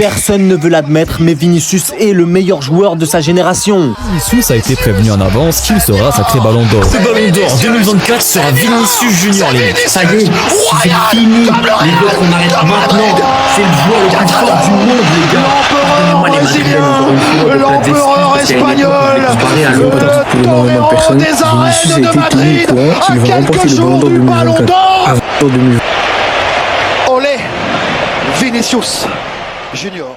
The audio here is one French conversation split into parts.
Personne ne veut l'admettre, mais Vinicius est le meilleur joueur de sa génération. Vinicius a été prévenu en avance qu'il sera sacré Ballon d'Or. Le Ballon d'Or 2024 sera Vinicius Junior, les mecs. Ça y est, c'est fini. Les autres, on arrête maintenant. C'est le joueur le plus fort du monde, les gars. L'empereur espagnol, le torrent des arènes de Madrid, à quelques jours du Ballon d'Or. Olé, Vinicius Junior.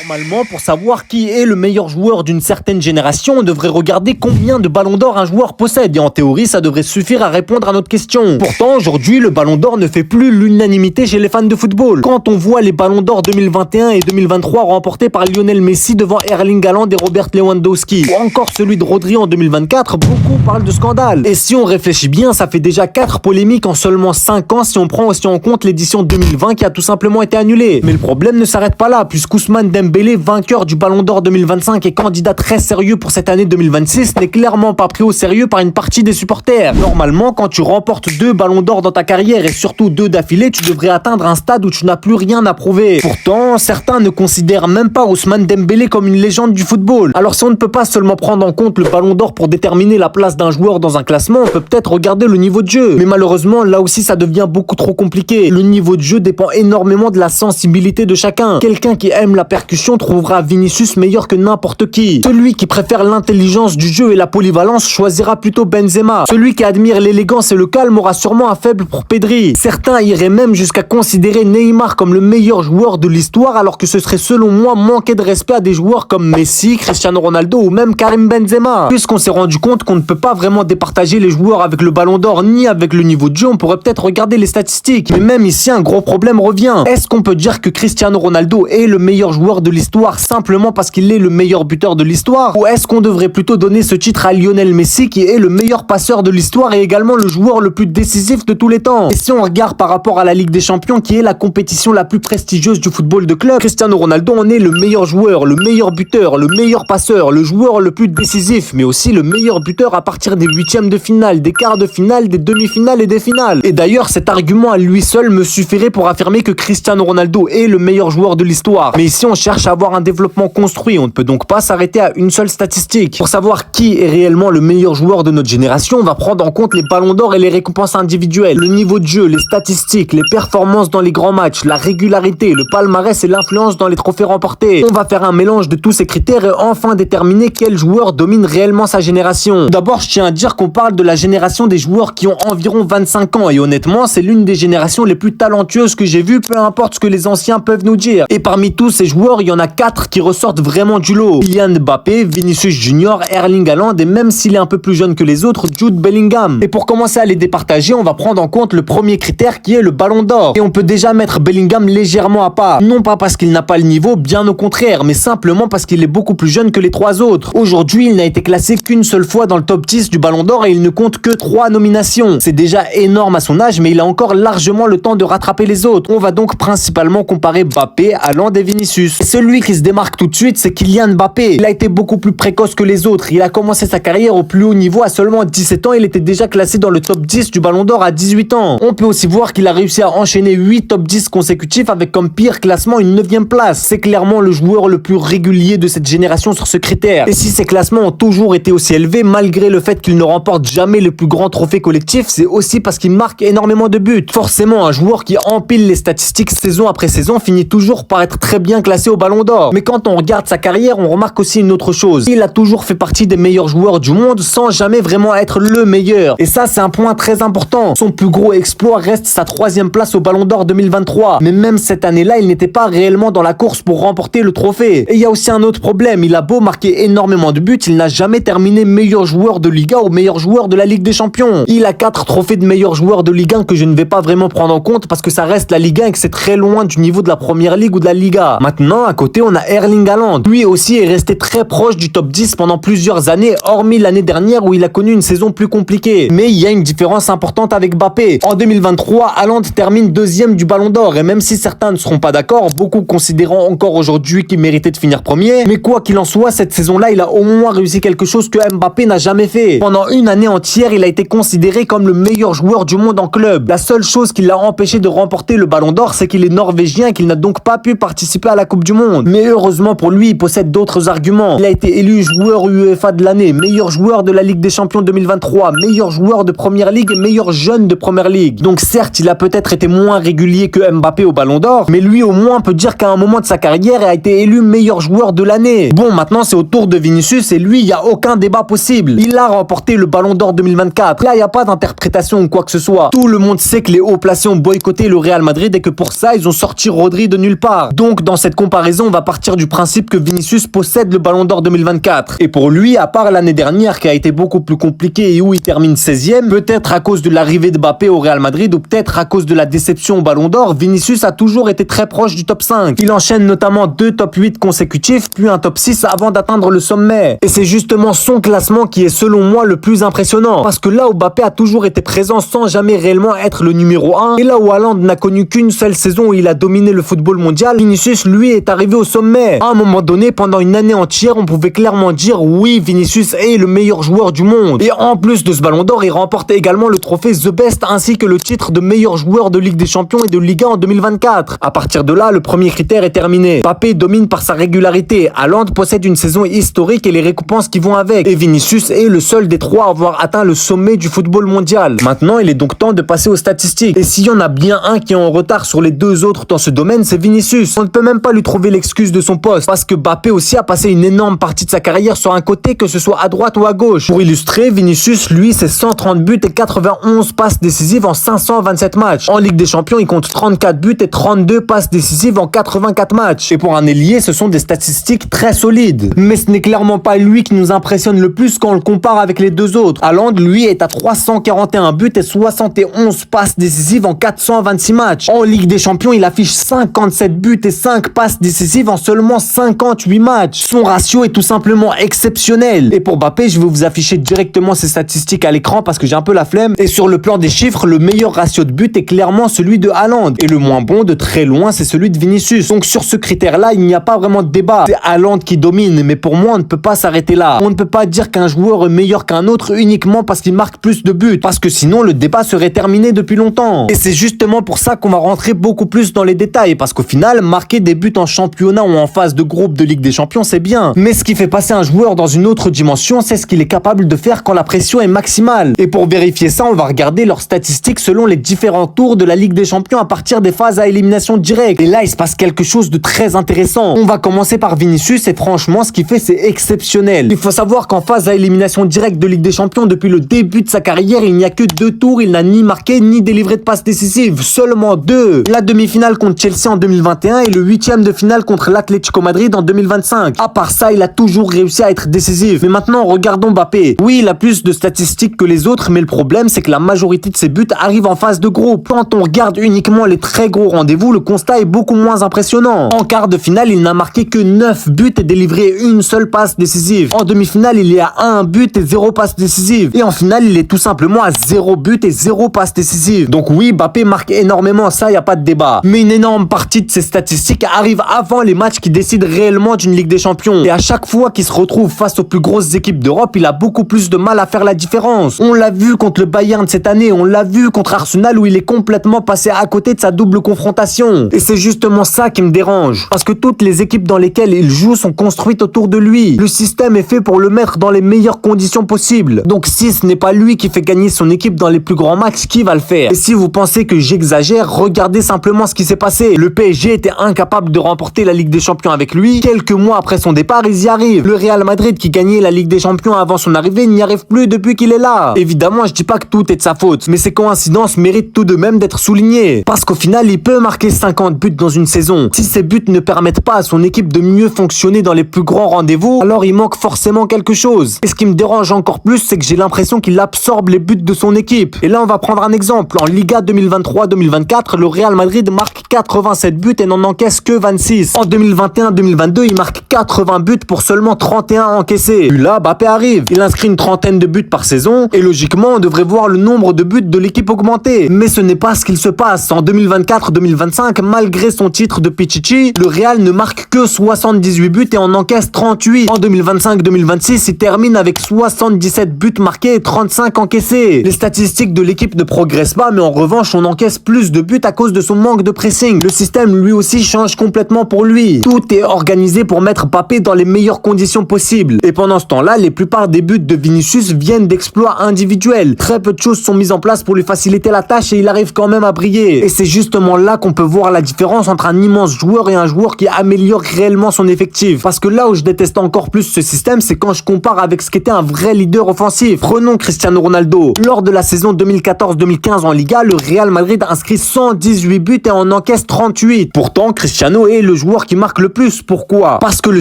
Normalement, pour savoir qui est le meilleur joueur d'une certaine génération, on devrait regarder combien de ballons d'or un joueur possède. Et en théorie, ça devrait suffire à répondre à notre question. Pourtant, aujourd'hui, le ballon d'or ne fait plus l'unanimité chez les fans de football. Quand on voit les ballons d'or 2021 et 2023 remportés par Lionel Messi devant Erling Haaland et Robert Lewandowski, ou encore celui de Rodri en 2024, beaucoup parlent de scandale. Et si on réfléchit bien, ça fait déjà 4 polémiques en seulement 5 ans si on prend aussi en compte l'édition 2020 qui a tout simplement été annulée. Mais le problème ne s'arrête pas là, puisqu'Ousmane Dembélé, vainqueur du Ballon d'Or 2025 et candidat très sérieux pour cette année 2026, n'est clairement pas pris au sérieux par une partie des supporters. Normalement, quand tu remportes 2 Ballons d'Or dans ta carrière et surtout 2 d'affilée, tu devrais atteindre un stade où tu n'as plus rien à prouver. Pourtant, certains ne considèrent même pas Ousmane Dembélé comme une légende du football. Alors si on ne peut pas seulement prendre en compte le Ballon d'Or pour déterminer la place d'un joueur dans un classement, on peut peut-être regarder le niveau de jeu. Mais malheureusement, là aussi ça devient beaucoup trop compliqué. Le niveau de jeu dépend énormément de la sensibilité de chacun. Quelqu'un qui aime la percussion trouvera Vinicius meilleur que n'importe qui. Celui qui préfère l'intelligence du jeu et la polyvalence choisira plutôt Benzema. Celui qui admire l'élégance et le calme aura sûrement un faible pour Pedri. Certains iraient même jusqu'à considérer Neymar comme le meilleur joueur de l'histoire, alors que ce serait selon moi manquer de respect à des joueurs comme Messi, Cristiano Ronaldo ou même Karim Benzema. Puisqu'on s'est rendu compte qu'on ne peut pas vraiment départager les joueurs avec le Ballon d'Or ni avec le niveau de jeu, on pourrait peut-être regarder les statistiques. Mais même ici, un gros problème revient. Est-ce qu'on peut dire que Cristiano Ronaldo est le meilleur joueur de l'histoire simplement parce qu'il est le meilleur buteur de l'histoire? Ou est-ce qu'on devrait plutôt donner ce titre à Lionel Messi, qui est le meilleur passeur de l'histoire et également le joueur le plus décisif de tous les temps? Et si on regarde par rapport à la Ligue des Champions, qui est la compétition la plus prestigieuse du football de club, Cristiano Ronaldo en est le meilleur joueur, le meilleur buteur, le meilleur passeur, le joueur le plus décisif, mais aussi le meilleur buteur à partir des huitièmes de finale, des quarts de finale, des demi-finales et des finales. Et d'ailleurs, cet argument à lui seul me suffirait pour affirmer que Cristiano Ronaldo est le meilleur joueur de l'histoire. Mais ici, on cherche à avoir un développement construit. On ne peut donc pas s'arrêter à une seule statistique. Pour savoir qui est réellement le meilleur joueur de notre génération, on va prendre en compte les ballons d'or et les récompenses individuelles, le niveau de jeu, les statistiques, les performances dans les grands matchs, la régularité, le palmarès et l'influence dans les trophées remportés. On va faire un mélange de tous ces critères et enfin déterminer quel joueur domine réellement sa génération. D'abord, je tiens à dire qu'on parle de la génération des joueurs qui ont environ 25 ans et honnêtement, c'est l'une des générations les plus talentueuses que j'ai vues, peu importe ce que les anciens peuvent nous dire. Et parmi tous ces joueurs, il y en a 4 qui ressortent vraiment du lot. Kylian Mbappé, Vinicius Junior, Erling Haaland et même s'il est un peu plus jeune que les autres, Jude Bellingham. Et pour commencer à les départager, on va prendre en compte le premier critère qui est le Ballon d'Or. Et on peut déjà mettre Bellingham légèrement à part. Non pas parce qu'il n'a pas le niveau, bien au contraire, mais simplement parce qu'il est beaucoup plus jeune que les 3 autres. Aujourd'hui, il n'a été classé qu'une seule fois dans le top 10 du Ballon d'Or et il ne compte que 3 nominations. C'est déjà énorme à son âge, mais il a encore largement le temps de rattraper les autres. On va donc principalement comparer Mbappé, Haaland et Vinicius. Et celui qui se démarque tout de suite, c'est Kylian Mbappé. Il a été beaucoup plus précoce que les autres. Il a commencé sa carrière au plus haut niveau à seulement 17 ans. Il était déjà classé dans le top 10 du Ballon d'Or à 18 ans. On peut aussi voir qu'il a réussi à enchaîner 8 top 10 consécutifs avec comme pire classement une 9e place. C'est clairement le joueur le plus régulier de cette génération sur ce critère. Et si ces classements ont toujours été aussi élevés, malgré le fait qu'il ne remporte jamais le plus grand trophée collectif, c'est aussi parce qu'il marque énormément de buts. Forcément, un joueur qui empile les statistiques saison après saison finit toujours par être très bien classé au Ballon d'Or. Mais quand on regarde sa carrière, on remarque aussi une autre chose. Il a toujours fait partie des meilleurs joueurs du monde sans jamais vraiment être le meilleur. Et ça, c'est un point très important. Son plus gros exploit reste sa 3e place au Ballon d'Or 2023. Mais même cette année-là, il n'était pas réellement dans la course pour remporter le trophée. Et il y a aussi un autre problème. Il a beau marquer énormément de buts, il n'a jamais terminé meilleur joueur de Liga ou meilleur joueur de la Ligue des Champions. Il a 4 trophées de meilleur joueur de Ligue 1 que je ne vais pas vraiment prendre en compte parce que ça reste la Ligue 1 et que c'est très loin du niveau de la Première Ligue ou de la Liga. Maintenant, à côté, on a Erling Haaland. Lui aussi est resté très proche du top 10 pendant plusieurs années, hormis l'année dernière où il a connu une saison plus compliquée. Mais il y a une différence importante avec Mbappé. En 2023, Haaland termine 2e du Ballon d'Or et même si certains ne seront pas d'accord, beaucoup considérant encore aujourd'hui qu'il méritait de finir premier. Mais quoi qu'il en soit, cette saison-là, il a au moins réussi quelque chose que Mbappé n'a jamais fait. Pendant une année entière, il a été considéré comme le meilleur joueur du monde en club. La seule chose qui l'a empêché de remporter le Ballon d'Or, c'est qu'il est norvégien et qu'il n'a donc pas pu participer à la Coupe du du monde. Mais heureusement pour lui, il possède d'autres arguments. Il a été élu joueur UEFA de l'année, meilleur joueur de la Ligue des Champions 2023, meilleur joueur de Première Ligue et meilleur jeune de Première Ligue. Donc certes, il a peut-être été moins régulier que Mbappé au Ballon d'Or, mais lui au moins peut dire qu'à un moment de sa carrière, il a été élu meilleur joueur de l'année. Bon, maintenant c'est au tour de Vinicius et lui, il n'y a aucun débat possible. Il a remporté le Ballon d'Or 2024. Là, il n'y a pas d'interprétation ou quoi que ce soit. Tout le monde sait que les hauts placés ont boycotté le Real Madrid et que pour ça, ils ont sorti Rodri de nulle part. Donc dans cette comparaison, on va partir du principe que Vinicius possède le Ballon d'Or 2024. Et pour lui, à part l'année dernière qui a été beaucoup plus compliquée et où il termine 16e, peut-être à cause de l'arrivée de Mbappé au Real Madrid ou peut-être à cause de la déception au Ballon d'Or, Vinicius a toujours été très proche du top 5. Il enchaîne notamment 2 top 8 consécutifs, puis un top 6 avant d'atteindre le sommet. Et c'est justement son classement qui est selon moi le plus impressionnant. Parce que là où Mbappé a toujours été présent sans jamais réellement être le numéro 1, et là où Haaland n'a connu qu'une seule saison où il a dominé le football mondial, Vinicius lui est arrivé au sommet. À un moment donné, pendant une année entière, on pouvait clairement dire oui, Vinicius est le meilleur joueur du monde. Et en plus de ce Ballon d'Or, il remporte également le trophée The Best ainsi que le titre de meilleur joueur de Ligue des Champions et de Liga en 2024. À partir de là, le premier critère est terminé. Mbappé domine par sa régularité. Haaland possède une saison historique et les récompenses qui vont avec. Et Vinicius est le seul des trois à avoir atteint le sommet du football mondial. Maintenant, il est donc temps de passer aux statistiques. Et s'il y en a bien un qui est en retard sur les deux autres dans ce domaine, c'est Vinicius. On ne peut même pas lui trouver l'excuse de son poste. Parce que Mbappé aussi a passé une énorme partie de sa carrière sur un côté, que ce soit à droite ou à gauche. Pour illustrer, Vinicius, lui, c'est 130 buts et 91 passes décisives en 527 matchs. En Ligue des Champions, il compte 34 buts et 32 passes décisives en 84 matchs. Et pour un ailier, ce sont des statistiques très solides. Mais ce n'est clairement pas lui qui nous impressionne le plus quand on le compare avec les deux autres. Haaland, lui, est à 341 buts et 71 passes décisives en 426 matchs. En Ligue des Champions, il affiche 57 buts et 5 passes décisives en seulement 58 matchs. Son ratio est tout simplement exceptionnel. Et pour Mbappé, je vais vous afficher directement ces statistiques à l'écran parce que j'ai un peu la flemme. Et sur le plan des chiffres, le meilleur ratio de but est clairement celui de Haaland. Et le moins bon, de très loin, c'est celui de Vinicius. Donc sur ce critère-là, il n'y a pas vraiment de débat. C'est Haaland qui domine, mais pour moi, on ne peut pas s'arrêter là. On ne peut pas dire qu'un joueur est meilleur qu'un autre uniquement parce qu'il marque plus de buts. Parce que sinon, le débat serait terminé depuis longtemps. Et c'est justement pour ça qu'on va rentrer beaucoup plus dans les détails. Parce qu'au final, marquer des buts en championnat ou en phase de groupe de Ligue des Champions, c'est bien. Mais ce qui fait passer un joueur dans une autre dimension, c'est ce qu'il est capable de faire quand la pression est maximale. Et pour vérifier ça, on va regarder leurs statistiques selon les différents tours de la Ligue des Champions à partir des phases à élimination directe. Et là, il se passe quelque chose de très intéressant. On va commencer par Vinicius et franchement, ce qu'il fait, c'est exceptionnel. Il faut savoir qu'en phase à élimination directe de Ligue des Champions, depuis le début de sa carrière, il n'y a que 2 tours. Il n'a ni marqué ni délivré de passes décisives. Seulement 2. La demi-finale contre Chelsea en 2021 et le 8e de finale contre l'Atlético Madrid en 2025. À part ça, il a toujours réussi à être décisif. Mais maintenant, regardons Mbappé. Oui, il a plus de statistiques que les autres, mais le problème, c'est que la majorité de ses buts arrivent en phase de groupe. Quand on regarde uniquement les très gros rendez-vous, le constat est beaucoup moins impressionnant. En quart de finale, il n'a marqué que 9 buts et délivré une seule passe décisive. En demi-finale, il est à 1 but et 0 passe décisive. Et en finale, il est tout simplement à 0 but et 0 passe décisive. Donc oui, Mbappé marque énormément, ça, y a pas de débat. Mais une énorme partie de ses statistiques arrive avant les matchs qui décident réellement d'une Ligue des Champions. Et à chaque fois qu'il se retrouve face aux plus grosses équipes d'Europe, il a beaucoup plus de mal à faire la différence. On l'a vu contre le Bayern cette année, on l'a vu contre Arsenal où il est complètement passé à côté de sa double confrontation. Et c'est justement ça qui me dérange. Parce que toutes les équipes dans lesquelles il joue sont construites autour de lui. Le système est fait pour le mettre dans les meilleures conditions possibles. Donc si ce n'est pas lui qui fait gagner son équipe dans les plus grands matchs, qui va le faire? Et si vous pensez que j'exagère, regardez simplement ce qui s'est passé. Le PSG était incapable de remporter la Ligue des Champions avec lui. Quelques mois après son départ, ils y arrivent. Le Real Madrid qui gagnait la Ligue des Champions avant son arrivée n'y arrive plus depuis qu'il est là. Évidemment, je dis pas que tout est de sa faute, mais ces coïncidences méritent tout de même d'être soulignées. Parce qu'au final, il peut marquer 50 buts dans une saison. Si ces buts ne permettent pas à son équipe de mieux fonctionner dans les plus grands rendez-vous, alors il manque forcément quelque chose. Et ce qui me dérange encore plus, c'est que j'ai l'impression qu'il absorbe les buts de son équipe. Et là, on va prendre un exemple. En Liga 2023-2024, le Real Madrid marque 87 buts et n'en encaisse que 26. En 2021-2022, il marque 80 buts pour seulement 31 encaissés. Puis là, Mbappé arrive. Il inscrit une trentaine de buts par saison et logiquement, on devrait voir le nombre de buts de l'équipe augmenter. Mais ce n'est pas ce qu'il se passe. En 2024-2025, malgré son titre de Pichichi, le Real ne marque que 78 buts et en encaisse 38. En 2025-2026, il termine avec 77 buts marqués et 35 encaissés. Les statistiques de l'équipe ne progressent pas, mais en revanche, on encaisse plus de buts à cause de son manque de pressing. Le système, lui aussi, change complètement uniquement pour lui. Tout est organisé pour mettre Mbappé dans les meilleures conditions possibles. Et pendant ce temps-là, les plupart des buts de Vinicius viennent d'exploits individuels. Très peu de choses sont mises en place pour lui faciliter la tâche et il arrive quand même à briller. Et c'est justement là qu'on peut voir la différence entre un immense joueur et un joueur qui améliore réellement son effectif. Parce que là où je déteste encore plus ce système, c'est quand je compare avec ce qu'était un vrai leader offensif. Prenons Cristiano Ronaldo. Lors de la saison 2014-2015 en Liga, le Real Madrid inscrit 118 buts et en encaisse 38. Pourtant, Cristiano est le joueur qui marque le plus. Pourquoi? Parce que le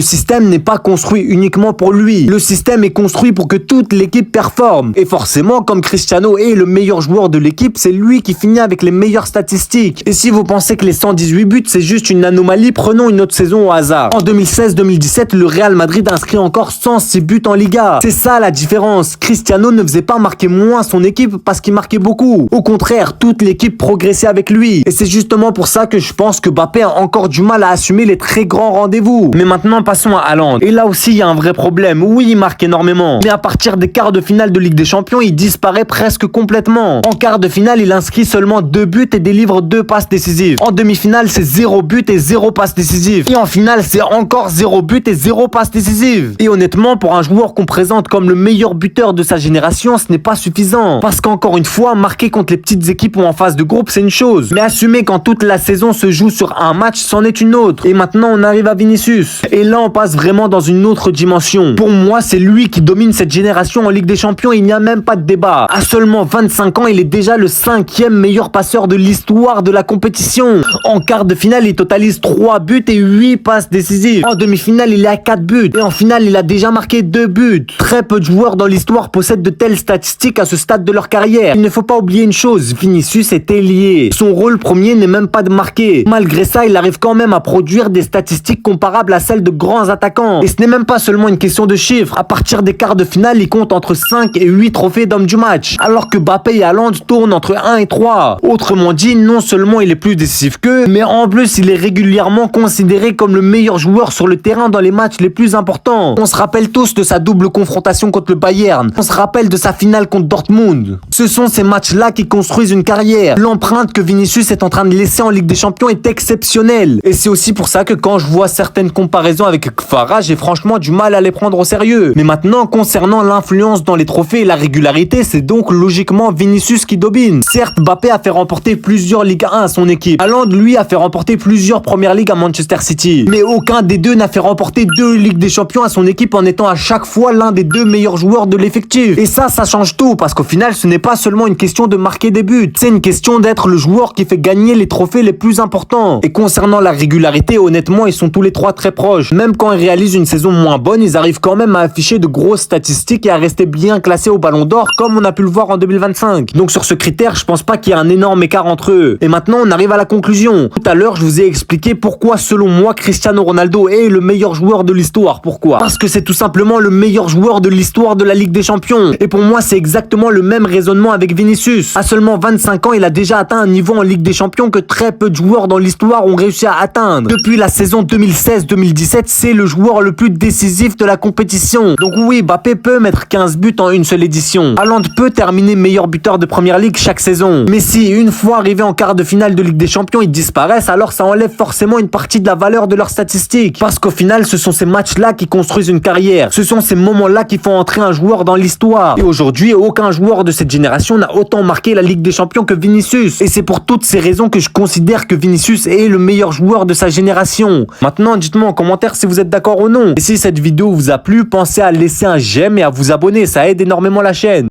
système n'est pas construit uniquement pour lui. Le système est construit pour que toute l'équipe performe. Et forcément, comme Cristiano est le meilleur joueur de l'équipe, c'est lui qui finit avec les meilleures statistiques. Et si vous pensez que les 118 buts c'est juste une anomalie, prenons une autre saison au hasard. En 2016-2017, le Real Madrid inscrit encore 106 buts en Liga. C'est ça la différence. Cristiano ne faisait pas marquer moins son équipe parce qu'il marquait beaucoup. Au contraire, toute l'équipe progressait avec lui. Et c'est justement pour ça que je pense que Mbappé a encore du mal à assumer les très grands rendez-vous. Mais maintenant, passons à Haaland. Et là aussi, il y a un vrai problème. Oui, il marque énormément. Mais à partir des quarts de finale de Ligue des Champions, il disparaît presque complètement. En quart de finale, il inscrit seulement 2 buts et délivre 2 passes décisives. En demi-finale, c'est 0 but et 0 passe décisive. Et en finale, c'est encore 0 but et 0 passe décisive. Et honnêtement, pour un joueur qu'on présente comme le meilleur buteur de sa génération, ce n'est pas suffisant. Parce qu'encore une fois, marquer contre les petites équipes ou en phase de groupe, c'est une chose. Mais assumer quand toute la saison se joue sur un match, c'en est une autre. Et maintenant, on arrive à Vinicius. Et là, on passe vraiment dans une autre dimension. Pour moi, c'est lui qui domine cette génération en Ligue des Champions. Il n'y a même pas de débat. À seulement 25 ans, il est déjà le 5e meilleur passeur de l'histoire de la compétition. En quart de finale, il totalise 3 buts et 8 passes décisives. En demi-finale, il est à 4 buts. Et en finale, il a déjà marqué 2 buts. Très peu de joueurs dans l'histoire possèdent de telles statistiques à ce stade de leur carrière. Il ne faut pas oublier une chose, Vinicius est ailier. Son rôle premier n'est même pas de marquer. Malgré ça, il arrive quand même à produire des statistiques comparables à celles de grands attaquants. Et ce n'est même pas seulement une question de chiffres. À partir des quarts de finale, il compte entre 5 et 8 trophées d'homme du match. Alors que Mbappé et Haaland tournent entre 1 et 3. Autrement dit, non seulement il est plus décisif qu'eux, mais en plus il est régulièrement considéré comme le meilleur joueur sur le terrain dans les matchs les plus importants. On se rappelle tous de sa double confrontation contre le Bayern. On se rappelle de sa finale contre Dortmund. Ce sont ces matchs-là qui construisent une carrière. L'empreinte que Vinicius est en train de laisser en Ligue des Champions est exceptionnelle. Et c'est aussi pour ça que quand je vois certaines comparaisons avec Kvarat, j'ai franchement du mal à les prendre au sérieux. Mais maintenant, concernant l'influence dans les trophées et la régularité, c'est donc logiquement Vinicius qui domine. Certes, Mbappé a fait remporter plusieurs Ligue 1 à son équipe. Haaland, lui, a fait remporter plusieurs Premières Ligues à Manchester City. Mais aucun des deux n'a fait remporter 2 Ligues des Champions à son équipe en étant à chaque fois l'un des 2 meilleurs joueurs de l'effectif. Et ça change tout parce qu'au final, ce n'est pas seulement une question de marquer des buts. C'est une question d'être le joueur qui fait gagner les trophées les plus importants. Et concernant la régularité, honnêtement, ils sont tous les 3 très proches. Même quand ils réalisent une saison moins bonne, ils arrivent quand même à afficher de grosses statistiques et à rester bien classés au Ballon d'Or comme on a pu le voir en 2025. Donc sur ce critère, je pense pas qu'il y ait un énorme écart entre eux. Et maintenant, on arrive à la conclusion. Tout à l'heure, je vous ai expliqué pourquoi, selon moi, Cristiano Ronaldo est le meilleur joueur de l'histoire. Pourquoi? Parce que c'est tout simplement le meilleur joueur de l'histoire de la Ligue des Champions. Et pour moi, c'est exactement le même raisonnement avec Vinicius. À seulement 25 ans, il a déjà atteint un niveau en Ligue des Champions que très peu de joueurs dans l'histoire ont réussi à atteindre. Depuis la saison 2016-2017, c'est le joueur le plus décisif de la compétition. Donc oui, Mbappé peut mettre 15 buts en une seule édition. Haaland peut terminer meilleur buteur de Première Ligue chaque saison. Mais si, une fois arrivé en quart de finale de Ligue des Champions, ils disparaissent, alors ça enlève forcément une partie de la valeur de leurs statistiques. Parce qu'au final, ce sont ces matchs-là qui construisent une carrière. Ce sont ces moments-là qui font entrer un joueur dans l'histoire. Et aujourd'hui, aucun joueur de cette génération n'a autant marqué la Ligue des Champions que Vinicius. Et c'est pour toutes ces raisons que je considère que Vinicius est le meilleur joueur de sa génération. Maintenant, dites-moi en commentaire si vous êtes d'accord ou non. Et si cette vidéo vous a plu, pensez à laisser un j'aime et à vous abonner, ça aide énormément la chaîne.